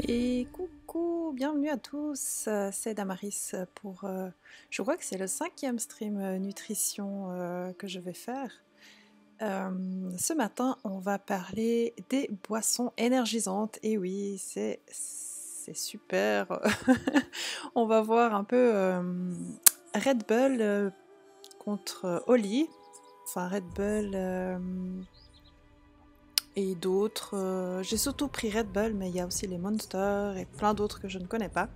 Et coucou, bienvenue à tous, c'est Damaris pour, je crois que c'est le 5e stream nutrition que je vais faire. Ce matin, on va parler des boissons énergisantes. Et oui, c'est super. On va voir un peu Red Bull contre Oli. Enfin, Red Bull et d'autres. J'ai surtout pris Red Bull, mais il y a aussi les Monster et plein d'autres que je ne connais pas.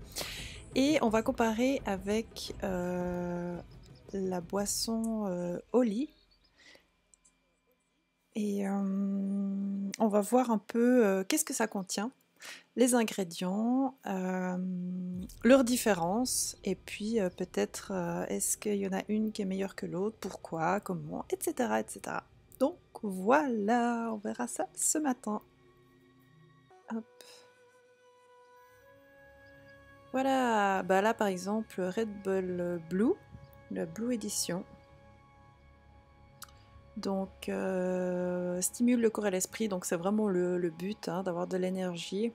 Et on va comparer avec la boisson Oli. Et on va voir un peu qu'est-ce que ça contient, les ingrédients, leurs différences, et puis peut-être est-ce qu'il y en a une qui est meilleure que l'autre, pourquoi, comment, etc., etc. Donc voilà, on verra ça ce matin. Hop. Voilà, bah là par exemple Red Bull Blue, la Blue Edition. Donc stimule le corps et l'esprit, donc c'est vraiment le but, hein, d'avoir de l'énergie.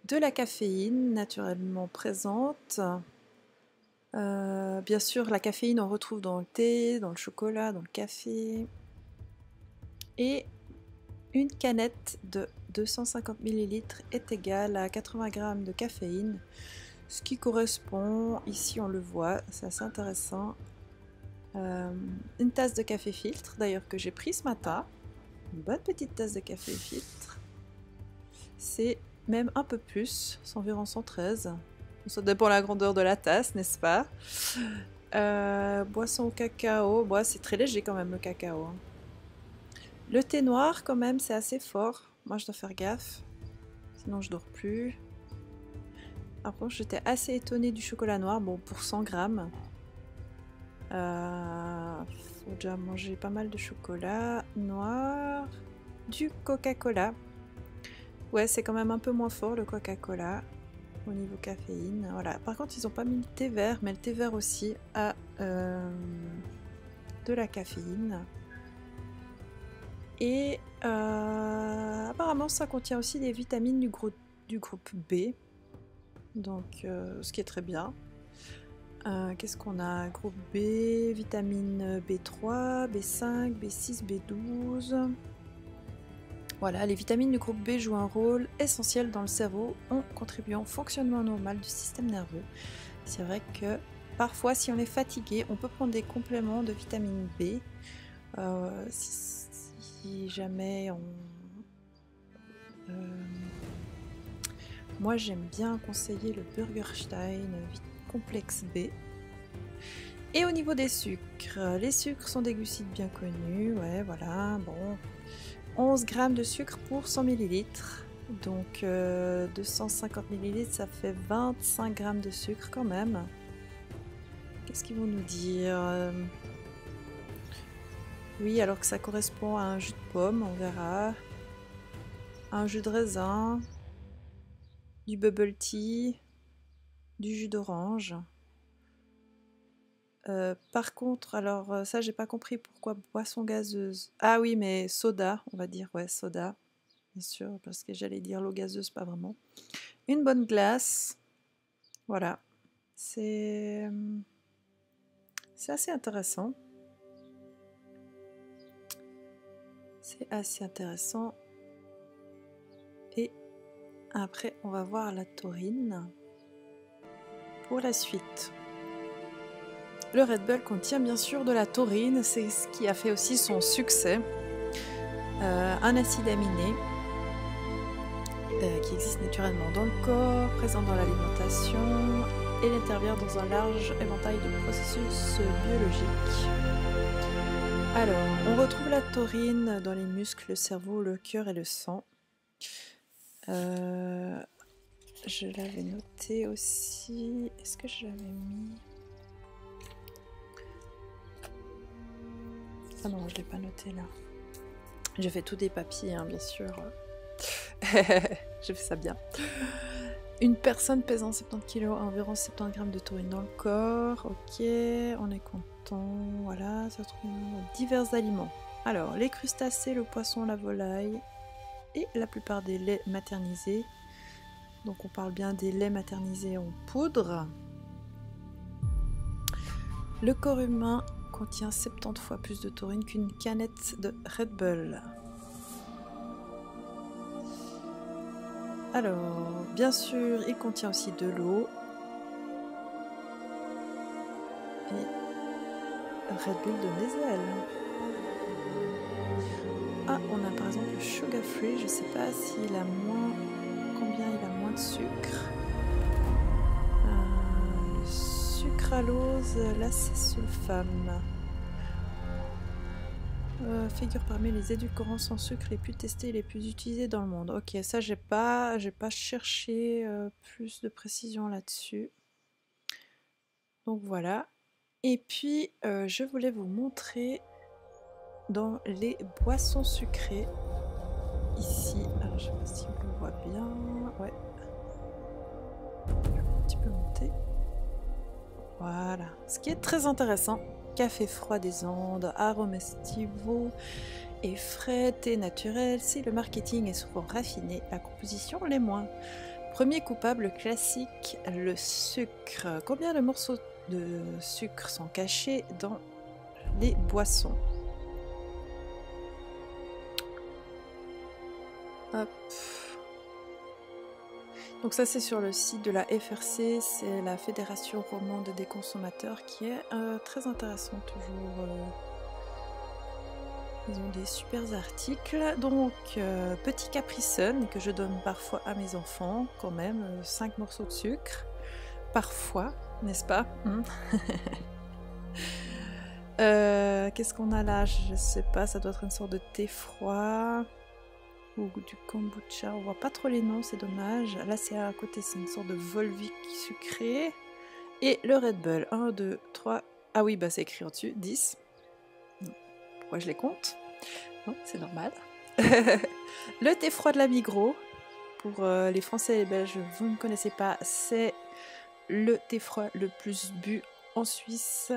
De la caféine naturellement présente. Bien sûr, la caféine on retrouve dans le thé, dans le chocolat, dans le café. Et une canette de 250 ml est égale à 80 g de caféine, ce qui correspond, ici on le voit, c'est assez intéressant, une tasse de café filtre, d'ailleurs que j'ai pris ce matin, une bonne petite tasse de café filtre, c'est même un peu plus, c'est environ 113, ça dépend de la grandeur de la tasse, n'est-ce pas? Boisson au cacao, bon, c'est très léger quand même le cacao, hein. Le thé noir quand même c'est assez fort, moi je dois faire gaffe, sinon je dors plus. Après j'étais assez étonnée du chocolat noir, bon pour 100 grammes. Faut déjà manger pas mal de chocolat noir. Du Coca-Cola. Ouais, c'est quand même un peu moins fort le Coca-Cola au niveau caféine. Voilà. Par contre, ils n'ont pas mis le thé vert, mais le thé vert aussi a de la caféine. Et apparemment, ça contient aussi des vitamines du groupe B. Donc, ce qui est très bien. Qu'est-ce qu'on a? Groupe B, vitamine B3, B5, B6, B12. Voilà, les vitamines du groupe B jouent un rôle essentiel dans le cerveau en contribuant au fonctionnement normal du système nerveux. C'est vrai que parfois, si on est fatigué, on peut prendre des compléments de vitamine B. Si jamais on... moi, j'aime bien conseiller le Burgerstein Complexe B. Et au niveau des sucres, les sucres sont des glucides bien connus, ouais, voilà, bon... 11 g de sucre pour 100 ml, donc 250 ml ça fait 25 g de sucre quand même. Qu'est-ce qu'ils vont nous dire? Oui, alors que ça correspond à un jus de pomme, on verra. Un jus de raisin, du bubble tea, du jus d'orange. Par contre, alors ça j'ai pas compris pourquoi boisson gazeuse. Ah oui, mais soda, on va dire, ouais, soda. Bien sûr, parce que j'allais dire l'eau gazeuse, pas vraiment. Une bonne glace, voilà. C'est assez intéressant. C'est assez intéressant. Et après, on va voir la taurine. Pour la suite. Le Red Bull contient bien sûr de la taurine, c'est ce qui a fait aussi son succès. Un acide aminé qui existe naturellement dans le corps, présent dans l'alimentation, et il intervient dans un large éventail de processus biologiques. Alors, on retrouve la taurine dans les muscles, le cerveau, le cœur et le sang. Je l'avais noté aussi. Est-ce que je l'avais mis? Ah non, je ne l'ai pas noté là. J'ai fait tout des papiers, hein, bien sûr. J'ai fait ça bien. Une personne pesant 70 kg a environ 70 g de taurine dans le corps. Ok, on est content. Voilà, ça se trouve dans divers aliments. Alors, les crustacés, le poisson, la volaille. et la plupart des laits maternisés. Donc on parle bien des laits maternisés en poudre. Le corps humain contient 70 fois plus de taurine qu'une canette de Red Bull. Alors, bien sûr, il contient aussi de l'eau. Et Red Bull donne des ailes. Ah, on a par exemple le Sugar Free. Je sais pas s'il a moins... Combien il a moins de sucre. Le sucralose, l'acésulfame. Figure parmi les édulcorants sans sucre les plus testés et les plus utilisés dans le monde. Ok, ça j'ai pas cherché plus de précision là-dessus. Donc voilà. Et puis je voulais vous montrer dans les boissons sucrées ici. Alors je sais pas si on le voit bien. Ouais. Je vais un petit peu monter. Voilà. Ce qui est très intéressant. Café froid des Andes, arômes estivaux et frais, thé naturel. Si le marketing est souvent raffiné, la composition l'est moins. Premier coupable classique, le sucre. Combien de morceaux de sucre sont cachés dans les boissons? Hop. Donc ça c'est sur le site de la FRC, c'est la Fédération Romande des Consommateurs qui est très intéressant toujours. Ils ont des super articles. Donc petit Capri Sun que je donne parfois à mes enfants quand même, 5 morceaux de sucre. Parfois, n'est-ce pas? Qu'est-ce qu'on a là? Je sais pas, ça doit être une sorte de thé froid. Ou du kombucha, on voit pas trop les noms, c'est dommage. Là c'est à côté, c'est une sorte de Volvic sucré. Et le Red Bull, 1, 2, 3, ah oui bah c'est écrit en dessus, 10. Pourquoi je les compte? Non, c'est normal. Le thé froid de la Migros, pour les Français et les Belges, vous ne connaissez pas, c'est le thé froid le plus bu en Suisse.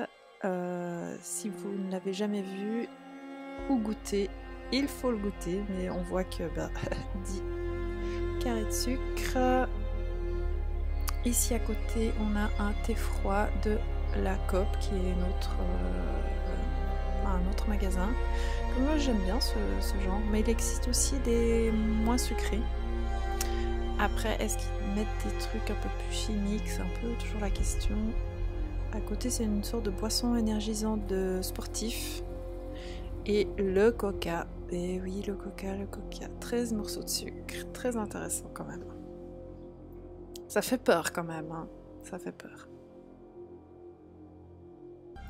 Si vous ne l'avez jamais vu ou goûté, il faut le goûter, mais on voit que 10 carrés de sucre. Ici à côté, on a un thé froid de la COP, qui est un autre magasin. Moi j'aime bien ce genre, mais il existe aussi des moins sucrés. Après, est-ce qu'ils mettent des trucs un peu plus chimiques? C'est un peu toujours la question. À côté, c'est une sorte de boisson énergisante de sportif. Et le coca. Et oui, le coca. 13 morceaux de sucre. Très intéressant quand même. Ça fait peur quand même. Hein. Ça fait peur.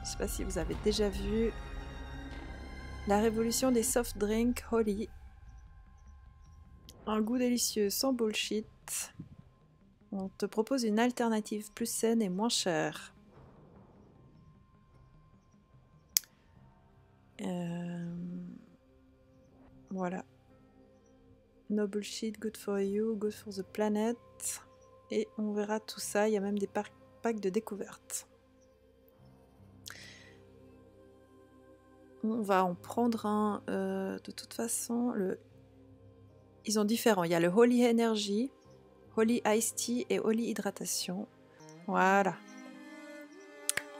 Je sais pas si vous avez déjà vu la révolution des soft drinks Holy. Un goût délicieux sans bullshit. On te propose une alternative plus saine et moins chère. Voilà. No bullshit, good for you, good for the planet. Et on verra tout ça. Il y a même des packs de découverte. On va en prendre un. De toute façon, ils sont différents. Il y a le Holy Energy, Holy Iced Tea et Holy Hydratation. Voilà.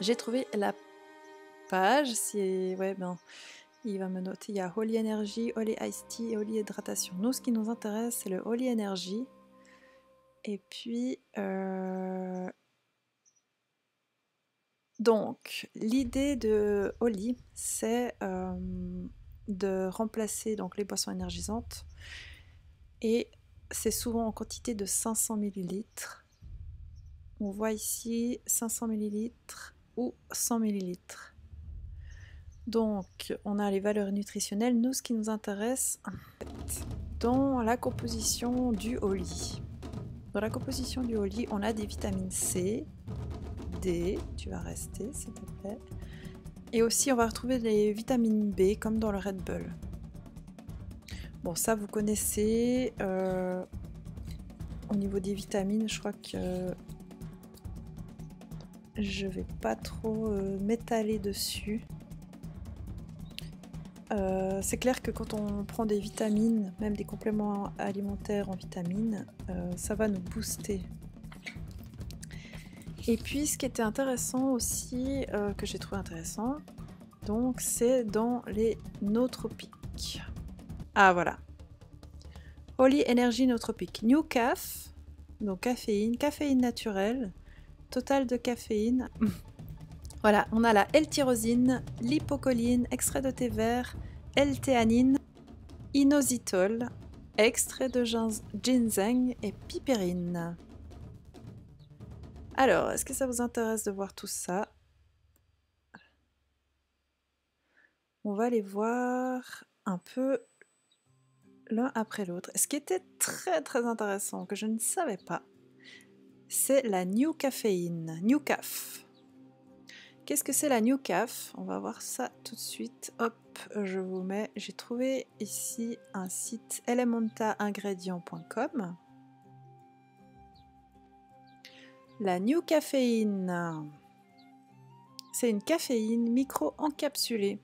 J'ai trouvé la page. Ouais, ben, il va me noter. Il y a Holy Energy, Holy Iced Tea et Holy Hydratation. Nous, ce qui nous intéresse, c'est le Holy Energy. Et puis, donc, l'idée de Holy, c'est de remplacer donc, les boissons énergisantes. Et c'est souvent en quantité de 500 ml. On voit ici 500 ml ou 100 ml. Donc, on a les valeurs nutritionnelles. Nous, ce qui nous intéresse, dans la composition du Holy. Dans la composition du Holy, on a des vitamines C, D, tu vas rester s'il te plaît. Et aussi, on va retrouver les vitamines B, comme dans le Red Bull. Bon, ça, vous connaissez. Au niveau des vitamines, je crois que je vais pas trop m'étaler dessus. c'est clair que quand on prend des vitamines, même des compléments alimentaires en vitamines, ça va nous booster. Et puis ce qui était intéressant aussi, que j'ai trouvé intéressant, donc c'est dans les nootropiques. Ah voilà. Holy Energy nootropique. New Caf, donc caféine, caféine naturelle, total de caféine. Voilà, on a la L-tyrosine, l'hypocholine, extrait de thé vert, L-théanine, inositol, extrait de ginseng et piperine. Alors, est-ce que ça vous intéresse de voir tout ça? On va les voir un peu l'un après l'autre. Ce qui était très très intéressant, que je ne savais pas, c'est la New Caféine, New Caf. Qu'est-ce que c'est la New Caf? On va voir ça tout de suite. Hop, je vous mets. J'ai trouvé ici un site elementaingrédients.com. La New Caféine, c'est une caféine micro-encapsulée.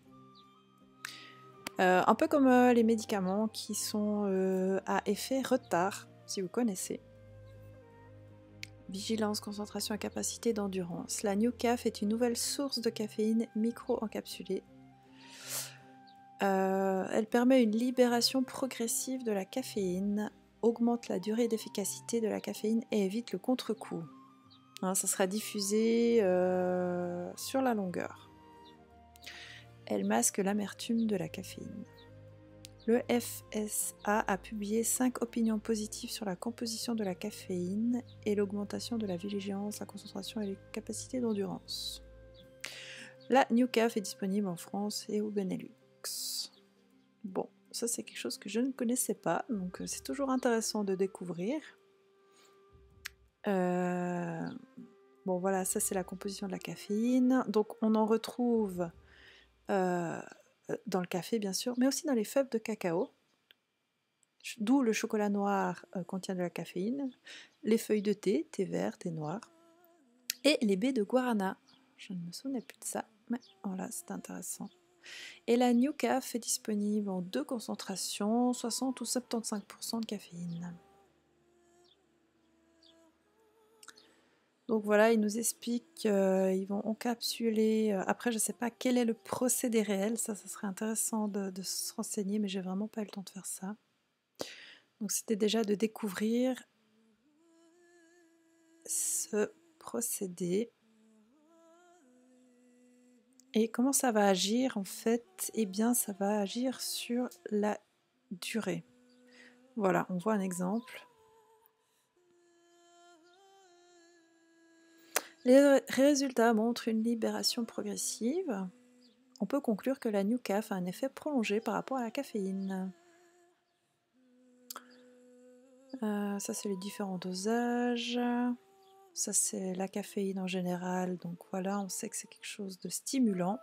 Un peu comme les médicaments qui sont à effet retard, si vous connaissez. Vigilance, concentration et capacité d'endurance. La New Caf est une nouvelle source de caféine micro-encapsulée. Elle permet une libération progressive de la caféine, augmente la durée d'efficacité de la caféine et évite le contre-coup. Hein, ça sera diffusé sur la longueur. Elle masque l'amertume de la caféine. Le FSA a publié 5 opinions positives sur la composition de la caféine et l'augmentation de la vigilance, la concentration et les capacités d'endurance. La New Caf est disponible en France et au Benelux. Bon, ça c'est quelque chose que je ne connaissais pas, donc c'est toujours intéressant de découvrir. Bon voilà, ça c'est la composition de la caféine. Donc on en retrouve dans le café bien sûr, mais aussi dans les fèves de cacao. D'où le chocolat noir contient de la caféine, les feuilles de thé, thé vert, thé noir, et les baies de guarana. Je ne me souvenais plus de ça, mais voilà, c'est intéressant. Et la New Caf est disponible en 2 concentrations, 60 ou 75% de caféine. Donc voilà, ils nous expliquent qu'ils vont encapsuler. Après, je ne sais pas quel est le procédé réel, ça serait intéressant de se renseigner, mais j'ai vraiment pas eu le temps de faire ça. Donc c'était déjà de découvrir ce procédé. Et comment ça va agir en fait? Eh bien ça va agir sur la durée. Voilà, on voit un exemple. Les résultats montrent une libération progressive. On peut conclure que la New Caf a un effet prolongé par rapport à la caféine. Ça c'est les différents dosages. Ça c'est la caféine en général, donc voilà, on sait que c'est quelque chose de stimulant.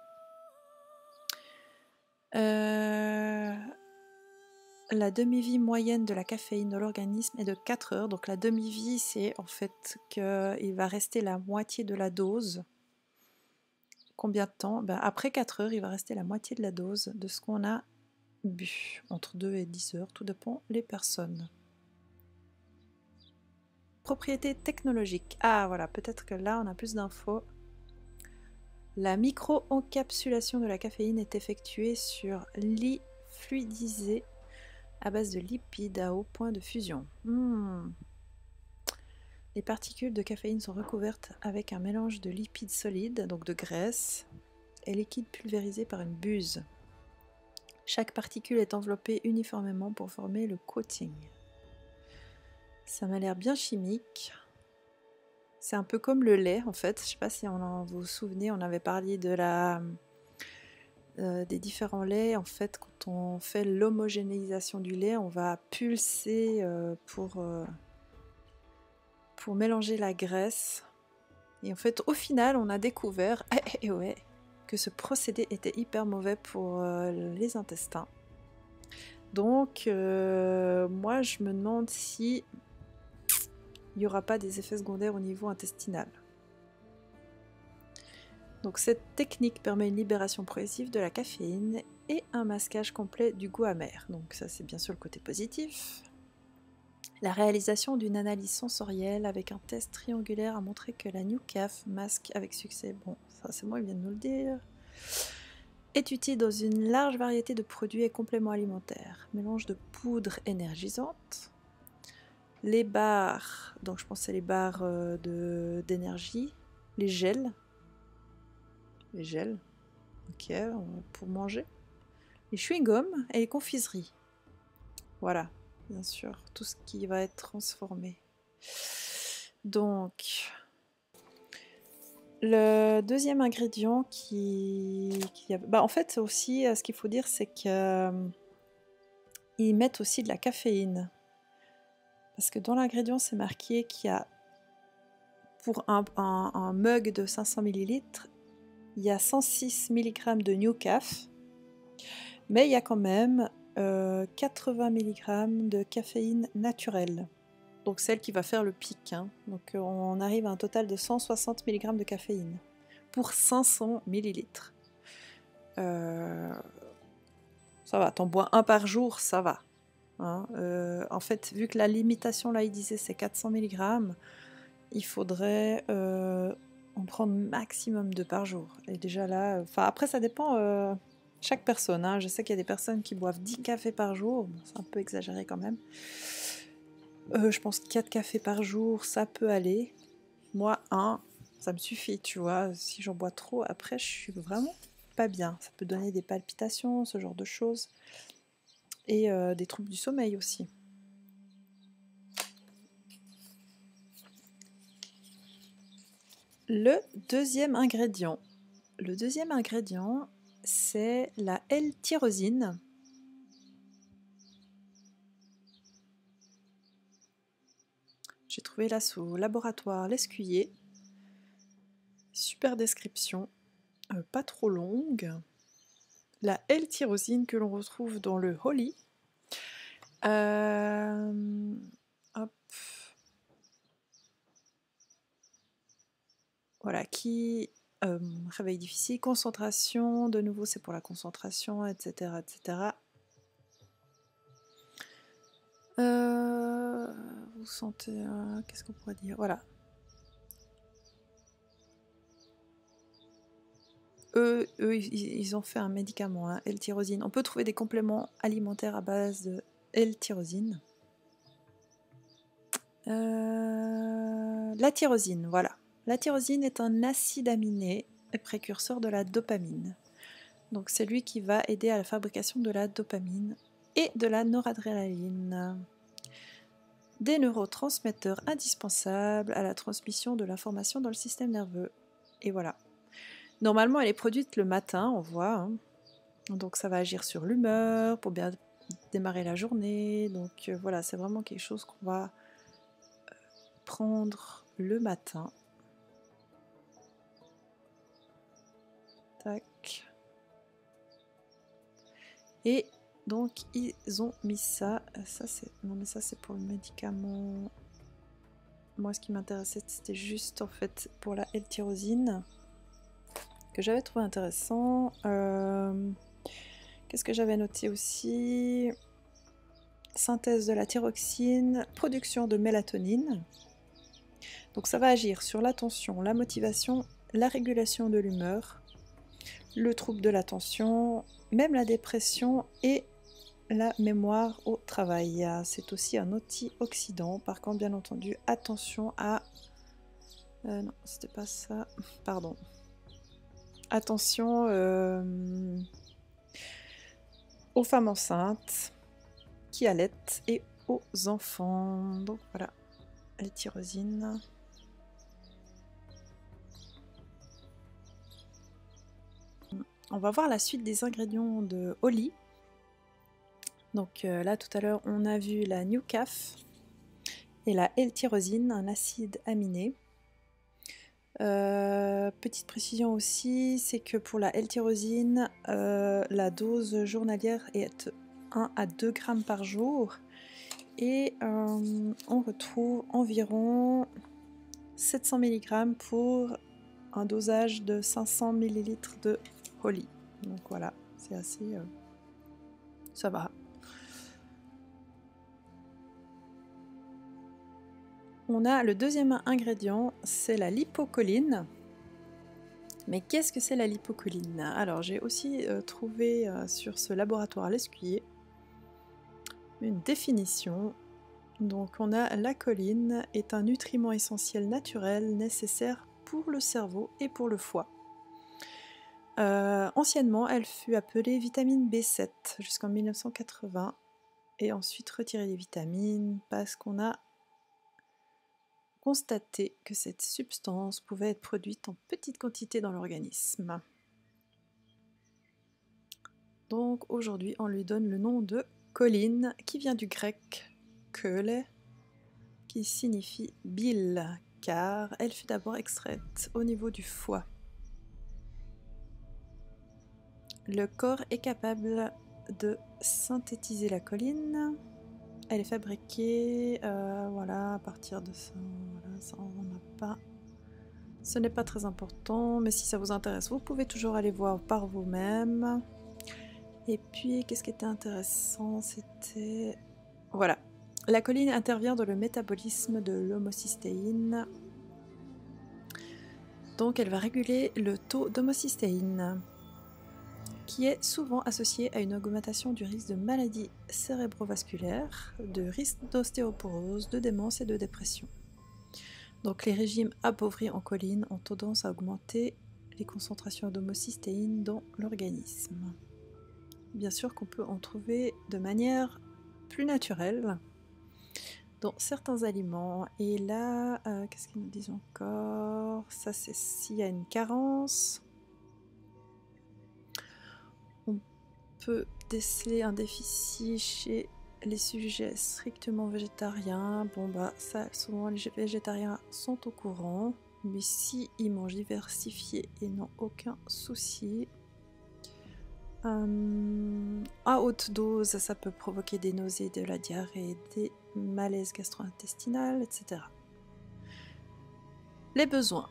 La demi-vie moyenne de la caféine dans l'organisme est de 4 heures. Donc la demi-vie, c'est en fait qu'il va rester la moitié de la dose. Combien de temps? Après 4 heures, il va rester la moitié de la dose de ce qu'on a bu. Entre 2 et 10 heures, tout dépend les personnes. Propriétés technologiques. Ah voilà, peut-être que là on a plus d'infos. La micro-encapsulation de la caféine est effectuée sur lit fluidisé à base de lipides à haut point de fusion. Les particules de caféine sont recouvertes avec un mélange de lipides solides, donc de graisse, et liquide pulvérisé par une buse. Chaque particule est enveloppée uniformément pour former le coating. Ça m'a l'air bien chimique. C'est un peu comme le lait en fait. Je ne sais pas si vous vous souvenez, on avait parlé de des différents laits. En fait, quand on fait l'homogénéisation du lait, on va pulser pour mélanger la graisse. Et en fait, au final, on a découvert que ce procédé était hyper mauvais pour les intestins. Donc, moi, je me demande si il n'y aura pas des effets secondaires au niveau intestinal. Donc cette technique permet une libération progressive de la caféine et un masquage complet du goût amer. Donc ça c'est bien sûr le côté positif. La réalisation d'une analyse sensorielle avec un test triangulaire a montré que la New Caf masque avec succès. Bon, ça c'est moi, il vient de nous le dire. Est utile dans une large variété de produits et compléments alimentaires. Mélange de poudre énergisante. Les barres, donc je pense que c'est les barres d'énergie. Les gels. Les gels, ok, pour manger. Les chewing-gums et les confiseries. Voilà, bien sûr, tout ce qui va être transformé. Donc, le deuxième ingrédient en fait aussi, ce qu'il faut dire, c'est qu'ils mettent aussi de la caféine. Parce que dans l'ingrédient, c'est marqué qu'il y a, pour un mug de 500 ml, il y a 106 mg de New Caf, mais il y a quand même 80 mg de caféine naturelle. Donc celle qui va faire le pic. Hein. Donc on arrive à un total de 160 mg de caféine pour 500 ml. Ça va, t'en bois un par jour, ça va. Hein. En fait, vu que la limitation, là, il disait c'est 400 mg, il faudrait en prendre maximum 2 par jour. Et déjà là, après ça dépend chaque personne. Hein. Je sais qu'il y a des personnes qui boivent 10 cafés par jour, bon, c'est un peu exagéré quand même. Je pense que 4 cafés par jour, ça peut aller. Moi, 1, ça me suffit, tu vois. Si j'en bois trop, après, je suis vraiment pas bien. Ça peut donner des palpitations, ce genre de choses. Et des troubles du sommeil aussi. Le deuxième ingrédient. Le deuxième ingrédient, c'est la L-tyrosine. J'ai trouvé là sous laboratoire Lescuyer. Super description, pas trop longue. La L-tyrosine que l'on retrouve dans le Holly. Hop. Voilà, qui réveil difficile, concentration, de nouveau c'est pour la concentration, etc. etc. Vous sentez, qu'est-ce qu'on pourrait dire? Voilà. Eux ils ont fait un médicament, hein, L-tyrosine. On peut trouver des compléments alimentaires à base de L-tyrosine. La tyrosine, voilà. La tyrosine est un acide aminé et précurseur de la dopamine. Donc c'est lui qui va aider à la fabrication de la dopamine et de la noradrénaline. Des neurotransmetteurs indispensables à la transmission de l'information dans le système nerveux. Et voilà. Normalement, elle est produite le matin, on voit. Hein. Donc ça va agir sur l'humeur, pour bien démarrer la journée. Donc voilà, c'est vraiment quelque chose qu'on va prendre le matin. Tac. Et donc ils ont mis ça. Non mais ça c'est pour le médicament. Moi ce qui m'intéressait c'était juste en fait pour la L-tyrosine que j'avais trouvé intéressant. Qu'est-ce que j'avais noté aussi? Synthèse de la thyroxine, production de mélatonine. Donc ça va agir sur l'attention, la motivation, la régulation de l'humeur, le trouble de l'attention, même la dépression et la mémoire au travail. C'est aussi un antioxydant. Par contre, bien entendu, attention à... non, c'était pas ça. Pardon. Attention aux femmes enceintes qui allaitent et aux enfants. Donc voilà, les tyrosines. On va voir la suite des ingrédients de Holly. Donc là tout à l'heure on a vu la New Caf et la L-tyrosine, un acide aminé. Petite précision aussi, c'est que pour la L-tyrosine, la dose journalière est 1 à 2 grammes par jour et on retrouve environ 700 mg pour un dosage de 500 ml de Holly. Donc voilà, C'est assez... ça va. On a le deuxième ingrédient, c'est la lipocholine. Mais qu'est-ce que c'est la lipocholine? Alors j'ai aussi trouvé sur ce laboratoire à l'Escuyer une définition. Donc on a la choline est un nutriment essentiel naturel nécessaire pour le cerveau et pour le foie. Anciennement, elle fut appelée vitamine B7 jusqu'en 1980 et ensuite retirée des vitamines parce qu'on a constaté que cette substance pouvait être produite en petite quantité dans l'organisme. Donc aujourd'hui, on lui donne le nom de choline qui vient du grec chole, qui signifie bile, car elle fut d'abord extraite au niveau du foie. Le corps est capable de synthétiser la choline. Elle est fabriquée voilà, à partir de ça. Voilà, ça on n'a pas. Ce n'est pas très important, mais si ça vous intéresse, vous pouvez toujours aller voir par vous-même. Et puis, qu'est-ce qui était intéressant? C'était... Voilà. La choline intervient dans le métabolisme de l'homocystéine. Donc, elle va réguler le taux d'homocystéine, qui est souvent associé à une augmentation du risque de maladies cérébrovasculaires, de risque d'ostéoporose, de démence et de dépression. Donc les régimes appauvris en choline ont tendance à augmenter les concentrations d'homocystéine dans l'organisme. Bien sûr qu'on peut en trouver de manière plus naturelle dans certains aliments. Et là, qu'est-ce qu'ils nous disent encore? Ça, c'est s'il y a une carence. On peut déceler un déficit chez les sujets strictement végétariens. Bon bah ça, souvent les végétariens sont au courant, mais si ils mangent diversifié et n'ont aucun souci. À haute dose, ça peut provoquer des nausées, de la diarrhée, des malaises gastro-intestinales, etc. Les besoins.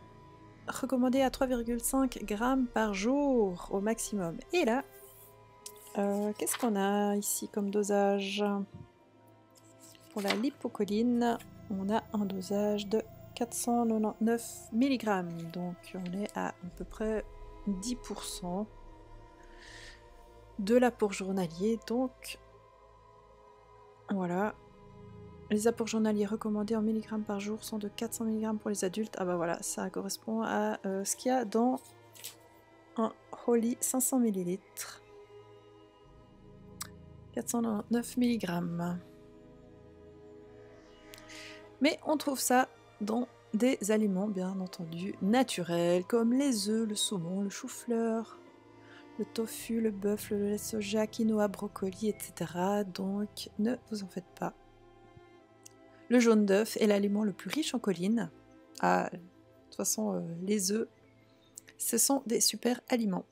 Recommandés à 3,5 grammes par jour au maximum. Et là, qu'est-ce qu'on a ici comme dosage? Pour la lipocholine, on a un dosage de 499 mg. Donc on est à peu près 10% de l'apport journalier. Donc voilà. Les apports journaliers recommandés en milligrammes par jour sont de 400 mg pour les adultes. Ah bah voilà, ça correspond à ce qu'il y a dans un Holy 500 ml. 499 mg. Mais on trouve ça dans des aliments bien entendu naturels comme les œufs, le saumon, le chou-fleur, le tofu, le bœuf, le lait de soja, quinoa, brocoli, etc. Donc ne vous en faites pas. Le jaune d'œuf est l'aliment le plus riche en choline. Ah, de toute façon, les œufs, ce sont des super aliments.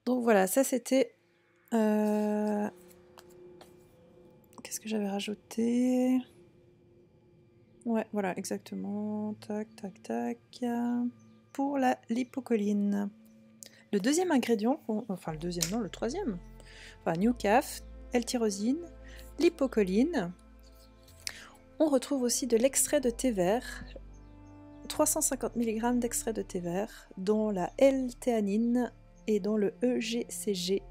Donc voilà, ça c'était... Qu'est-ce que j'avais rajouté? Ouais, voilà, exactement. Tac, tac, tac. Pour la lipocholine. Le deuxième ingrédient, enfin le deuxième, non, le troisième. Enfin, Newcaf, L-tyrosine, lipocholine. On retrouve aussi de l'extrait de thé vert, 350 mg d'extrait de thé vert, dont la L-théanine et dont le EGCG.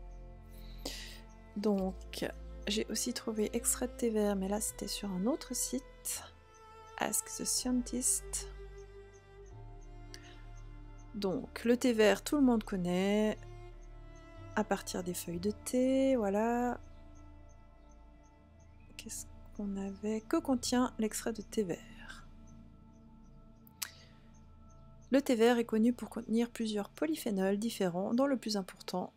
Donc, j'ai aussi trouvé extrait de thé vert, mais là c'était sur un autre site. Ask the Scientist. Donc, le thé vert, tout le monde connaît. À partir des feuilles de thé, voilà. Qu'est-ce qu'on avait? Que contient l'extrait de thé vert? Le thé vert est connu pour contenir plusieurs polyphénols différents, dont le plus important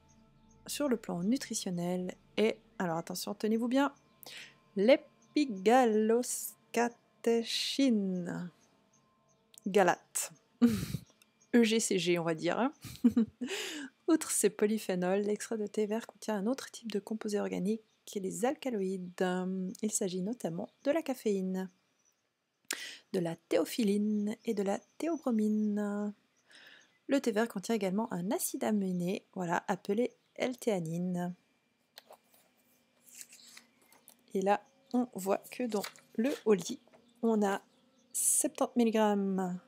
sur le plan nutritionnel est, alors attention, tenez-vous bien, l'épigalloscatéchine. Galate. EGCG, on va dire. Hein. Outre ces polyphénols, l'extrait de thé vert contient un autre type de composé organique qui est les alcaloïdes. Il s'agit notamment de la caféine. de la théophyline et de la théobromine. Le thé vert contient également un acide aminé, voilà, appelé L-théanine. Et là, on voit que dans le Holly, on a 70 mg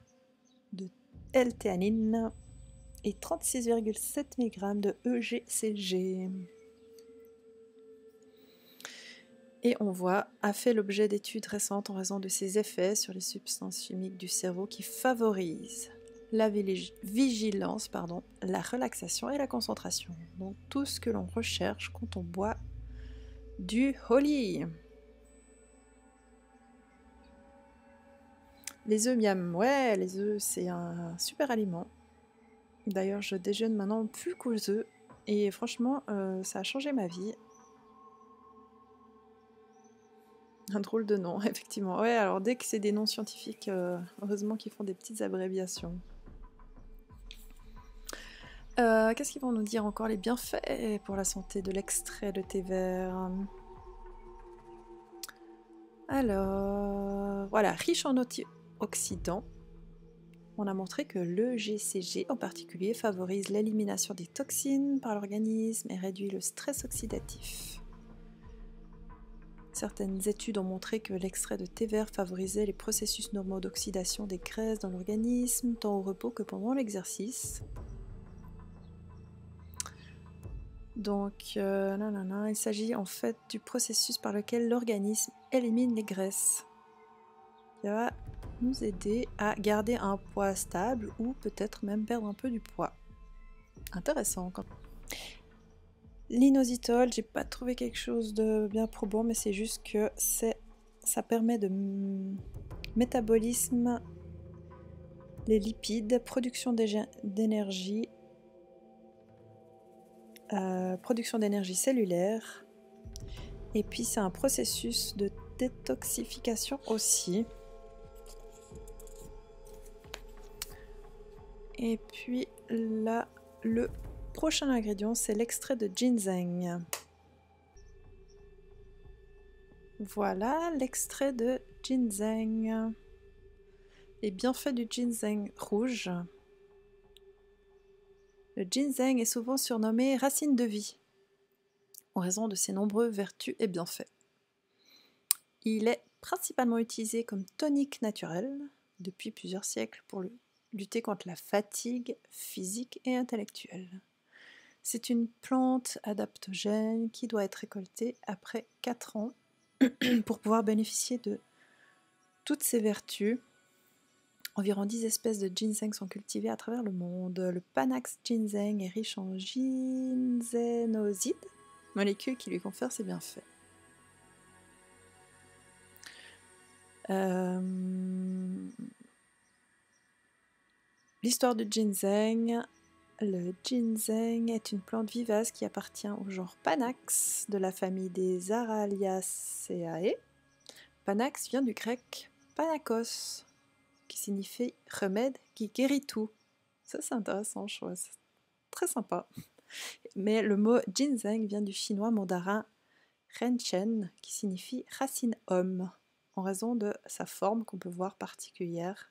de L-théanine et 36,7 mg de EGCG. Et on voit, a fait l'objet d'études récentes en raison de ses effets sur les substances chimiques du cerveau qui favorisent la vigilance, la relaxation et la concentration. Donc tout ce que l'on recherche quand on boit du Holly. Les œufs miam, ouais, les œufs c'est un super aliment. D'ailleurs je déjeune maintenant plus qu'aux œufs et franchement ça a changé ma vie. Un drôle de nom, effectivement. Ouais, alors dès que c'est des noms scientifiques, heureusement qu'ils font des petites abréviations. Qu'est-ce qu'ils vont nous dire encore? Les bienfaits pour la santé de l'extrait de thé vert. Alors, voilà, riche en antioxydants. On a montré que le GCG en particulier favorise l'élimination des toxines par l'organisme et réduit le stress oxydatif. Certaines études ont montré que l'extrait de thé vert favorisait les processus normaux d'oxydation des graisses dans l'organisme, tant au repos que pendant l'exercice. Donc, il s'agit en fait du processus par lequel l'organisme élimine les graisses. Qui va nous aider à garder un poids stable ou peut-être même perdre un peu du poids. Intéressant. L'inositol, j'ai pas trouvé quelque chose de bien probant, mais c'est juste que ça permet de métabolisme, les lipides, production d'énergie, production d'énergie cellulaire, et puis c'est un processus de détoxification aussi. Et puis là, le prochain ingrédient, c'est l'extrait de ginseng. Voilà l'extrait de ginseng. Les bienfaits du ginseng rouge. Le ginseng est souvent surnommé racine de vie, en raison de ses nombreuses vertus et bienfaits. Il est principalement utilisé comme tonique naturel depuis plusieurs siècles pour lutter contre la fatigue physique et intellectuelle. C'est une plante adaptogène qui doit être récoltée après 4 ans pour pouvoir bénéficier de toutes ses vertus. Environ 10 espèces de ginseng sont cultivées à travers le monde. Le Panax ginseng est riche en ginsénoside, molécule qui lui confère ses bienfaits. L'histoire du ginseng. Le ginseng est une plante vivace qui appartient au genre Panax de la famille des Araliaceae. Panax vient du grec panakos, qui signifie remède qui guérit tout. Ça c'est intéressant, je trouve, c'est très sympa. Mais le mot ginseng vient du chinois mandarin renchen, qui signifie racine homme, en raison de sa forme qu'on peut voir particulière,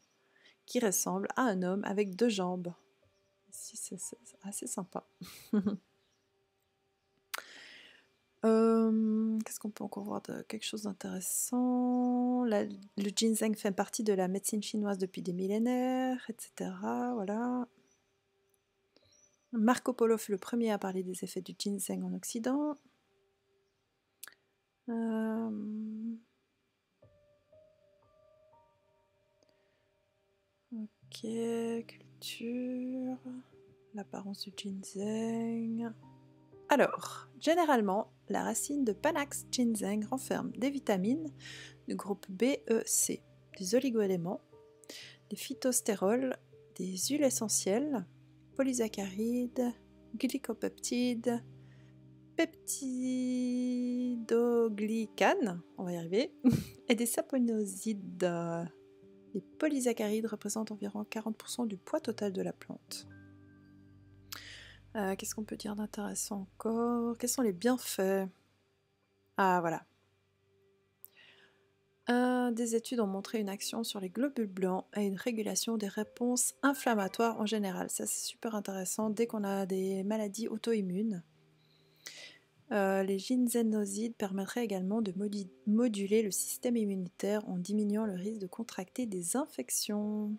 qui ressemble à un homme avec 2 jambes. C'est assez sympa. Qu'est-ce qu'on peut encore voir de quelque chose d'intéressant? Le ginseng fait partie de la médecine chinoise depuis des millénaires, etc. Voilà. Marco Polo fut le premier à parler des effets du ginseng en Occident. Ok, culture, l'apparence du ginseng. Alors, généralement, la racine de Panax ginseng renferme des vitamines du groupe B, E, C, des oligoéléments, des phytostérols, des huiles essentielles, polysaccharides, glycopeptides, peptidoglycanes, on va y arriver, et des saponosides. Les polysaccharides représentent environ 40% du poids total de la plante. Qu'est-ce qu'on peut dire d'intéressant encore? Quels sont les bienfaits? Ah, voilà. Des études ont montré une action sur les globules blancs et une régulation des réponses inflammatoires en général. Ça, c'est super intéressant dès qu'on a des maladies auto-immunes. Les ginsénosides permettraient également de moduler le système immunitaire en diminuant le risque de contracter des infections.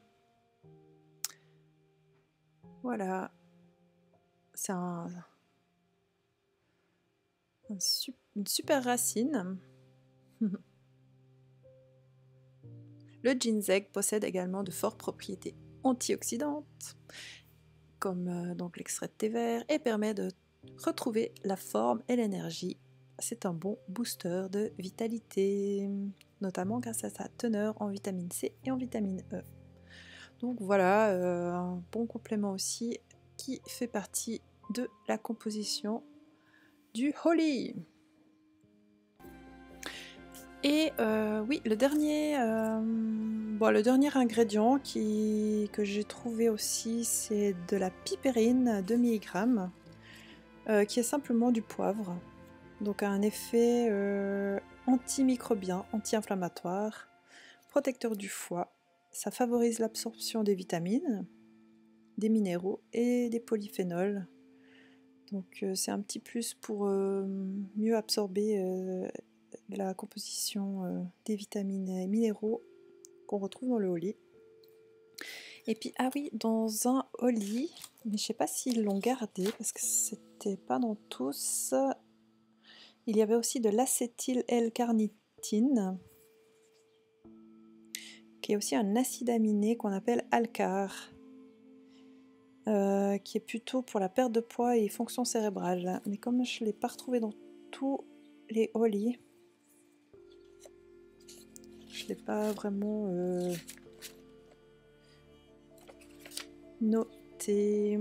Voilà. C'est une super racine. Le ginseng possède également de fortes propriétés antioxydantes, comme donc l'extrait de thé vert, et permet de retrouver la forme et l'énergie. C'est un bon booster de vitalité, notamment grâce à sa teneur en vitamine C et en vitamine E. Donc voilà, un bon complément aussi qui fait partie de la composition du holly. Et oui, le dernier ingrédient que j'ai trouvé aussi, c'est de la pipérine 2 mg, qui est simplement du poivre. Donc a un effet antimicrobien, anti-inflammatoire, protecteur du foie. Ça favorise l'absorption des vitamines, des minéraux et des polyphénols. Donc c'est un petit plus pour mieux absorber la composition des vitamines et minéraux qu'on retrouve dans le holly. Et puis, ah oui, dans un holly, mais je sais pas s'ils l'ont gardé parce que c'était pas dans tous, il y avait aussi de l'acétyl-L-carnitine, qui est aussi un acide aminé qu'on appelle alcar, qui est plutôt pour la perte de poids et fonctions cérébrales. Mais comme je ne l'ai pas retrouvé dans tous les holly, je ne l'ai pas vraiment noté.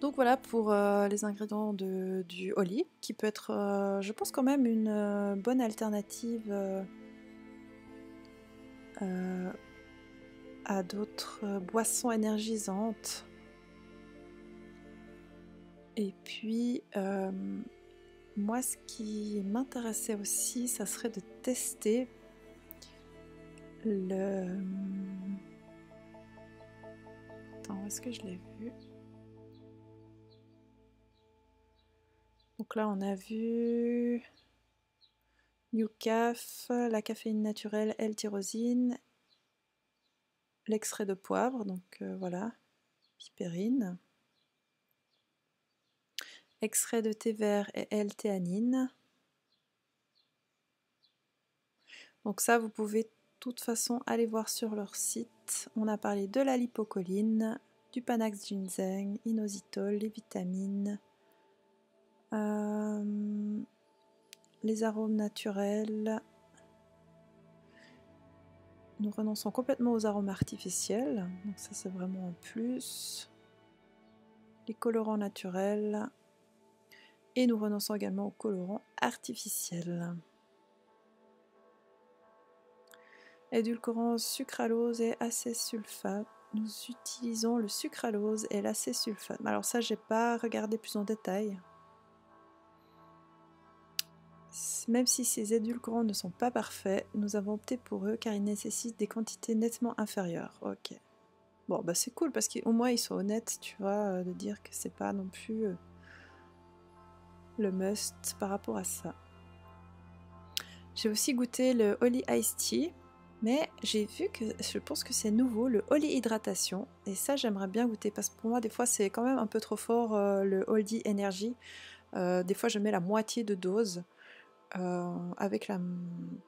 Donc voilà pour les ingrédients du holly, qui peut être, je pense, quand même une bonne alternative à d'autres boissons énergisantes. Et puis, moi, ce qui m'intéressait aussi, ça serait de tester le... Attends, où est-ce que je l'ai vu? Donc là, on a vu Newcaf, la caféine naturelle, L-tyrosine, l'extrait de poivre, donc voilà, pipérine, extrait de thé vert et L-théanine. Donc ça, vous pouvez de toute façon aller voir sur leur site. On a parlé de la lipocholine, du Panax ginseng, inositol, les vitamines, les arômes naturels. Nous renonçons complètement aux arômes artificiels, donc ça c'est vraiment un plus. Les colorants naturels. Et nous renonçons également aux colorants artificiels. Édulcorant sucralose et acésulfate. Nous utilisons le sucralose et l'acésulfate. Alors ça, j'ai pas regardé plus en détail. Même si ces édulcorants ne sont pas parfaits, nous avons opté pour eux car ils nécessitent des quantités nettement inférieures. Ok. Bon, bah c'est cool parce qu'au moins ils sont honnêtes, tu vois, de dire que c'est pas non plus le must par rapport à ça. J'ai aussi goûté le holly iced tea, mais j'ai vu que je pense que c'est nouveau, le holly hydratation, et ça j'aimerais bien goûter parce que pour moi des fois c'est quand même un peu trop fort le holly energy. Des fois je mets la moitié de dose avec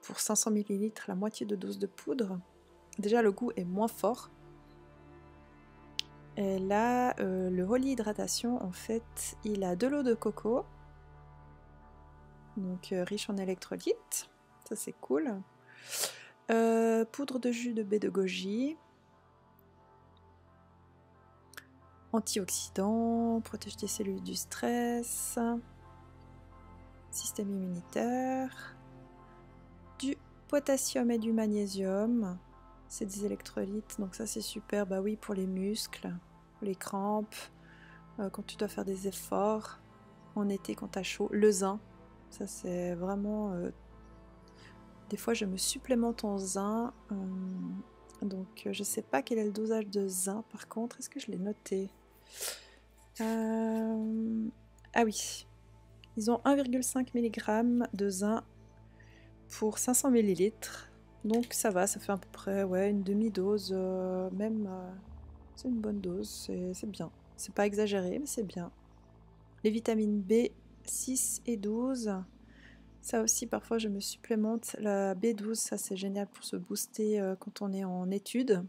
pour 500 ml la moitié de dose de poudre. Déjà le goût est moins fort. Et là le holly hydratation en fait il a de l'eau de coco, donc riche en électrolytes, ça c'est cool. Poudre de jus de baie de goji, antioxydant, protège tes cellules du stress, système immunitaire, du potassium et du magnésium, c'est des électrolytes, donc ça c'est super, bah oui, pour les muscles, les crampes, quand tu dois faire des efforts, en été quand t'as chaud, le zinc, ça c'est vraiment Des fois, je me supplémente en zinc. Donc, je sais pas quel est le dosage de zinc. Par contre, est-ce que je l'ai noté? Ah oui. Ils ont 1,5 mg de zinc pour 500 ml. Donc ça va, ça fait à peu près ouais, une demi-dose. Même, c'est une bonne dose, c'est bien. C'est pas exagéré, mais c'est bien. Les vitamines B 6 et 12. Ça aussi, parfois, je me supplémente. La B12, ça c'est génial pour se booster quand on est en études.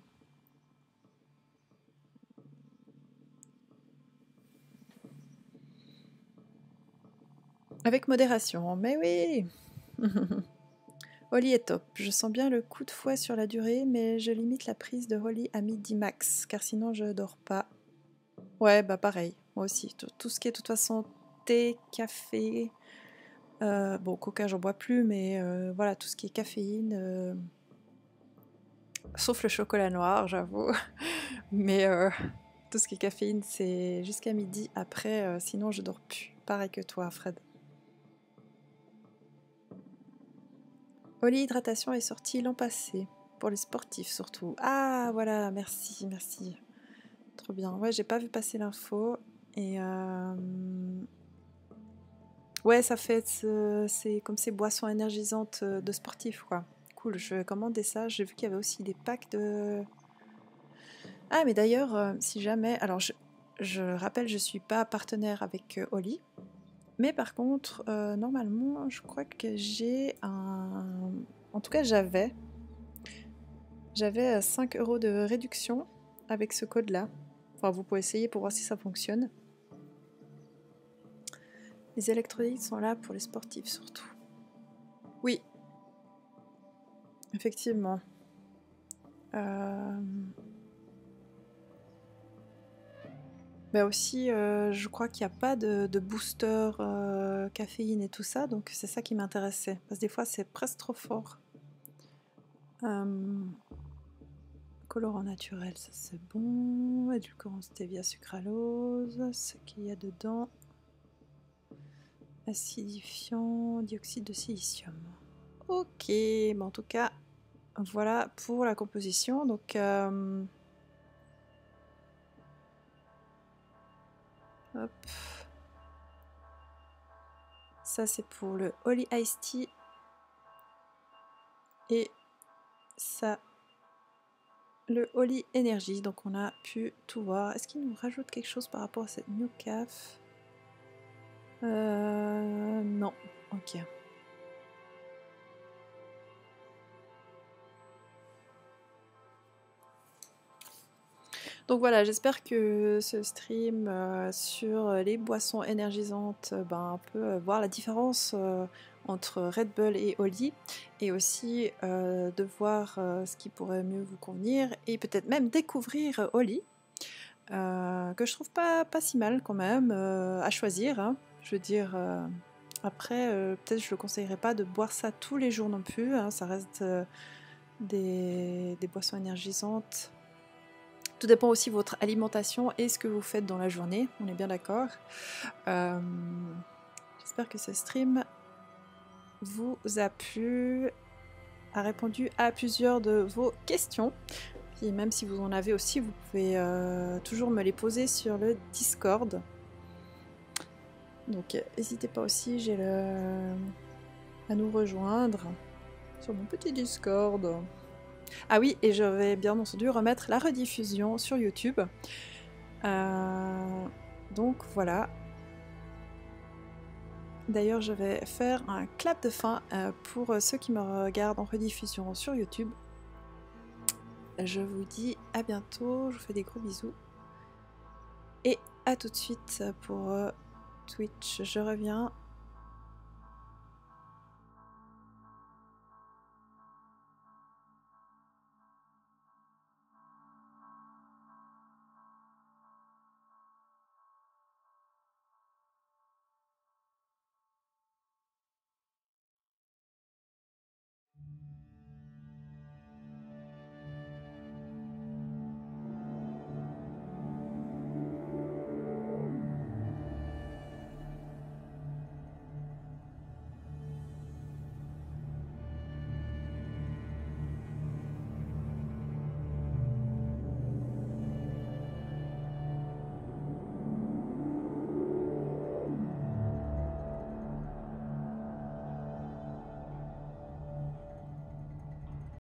Avec modération, mais oui. Holly est top. Je sens bien le coup de fouet sur la durée, mais je limite la prise de Holly à midi max, car sinon je dors pas. Ouais, bah pareil, moi aussi. Tout ce qui est de toute façon thé, café, bon, coca j'en bois plus, mais voilà, tout ce qui est caféine, sauf le chocolat noir, j'avoue. Mais tout ce qui est caféine, c'est jusqu'à midi. Après, sinon je dors plus. Pareil que toi, Fred. Holly Hydratation est sortie l'an passé, pour les sportifs surtout. Ah voilà, merci, merci. Trop bien. Ouais, j'ai pas vu passer l'info. Et ouais, ça fait c'est comme ces boissons énergisantes de sportifs, quoi. Cool, je vais commander ça. J'ai vu qu'il y avait aussi des packs de... Ah, mais d'ailleurs, si jamais... Alors, je rappelle, je suis pas partenaire avec Holly. Mais par contre, normalement, je crois que j'ai un... En tout cas, j'avais 5 € de réduction avec ce code-là. Enfin, vous pouvez essayer pour voir si ça fonctionne. Les électrolytes sont là pour les sportifs surtout. Oui, effectivement. Bah aussi, je crois qu'il n'y a pas de booster caféine et tout ça, donc c'est ça qui m'intéressait. Parce que des fois, c'est presque trop fort. Colorant naturel, ça c'est bon. Édulcorant stevia sucralose, ce qu'il y a dedans. Acidifiant, dioxyde de silicium. Ok, mais en tout cas, voilà pour la composition. Donc, hop. Ça c'est pour le Holly Iced Tea. Et ça, le Holly Energy. Donc on a pu tout voir. Est-ce qu'il nous rajoute quelque chose par rapport à cette New Caf? Non. Ok. Donc voilà, j'espère que ce stream sur les boissons énergisantes, un peu voir la différence entre Red Bull et Holly, et aussi de voir ce qui pourrait mieux vous convenir, et peut-être même découvrir Holly, que je trouve pas si mal quand même à choisir. Hein. Je veux dire, après, peut-être je ne le conseillerais pas de boire ça tous les jours non plus, hein, ça reste des boissons énergisantes. Tout dépend aussi de votre alimentation et ce que vous faites dans la journée, on est bien d'accord. J'espère que ce stream vous a plu, a répondu à plusieurs de vos questions. Puis même si vous en avez aussi, vous pouvez toujours me les poser sur le Discord. Donc n'hésitez pas aussi, à nous rejoindre sur mon petit Discord. Ah oui, et je vais bien entendu remettre la rediffusion sur YouTube. Donc voilà. D'ailleurs, je vais faire un clap de fin pour ceux qui me regardent en rediffusion sur YouTube. Je vous dis à bientôt, je vous fais des gros bisous. Et à tout de suite pour Twitch. Je reviens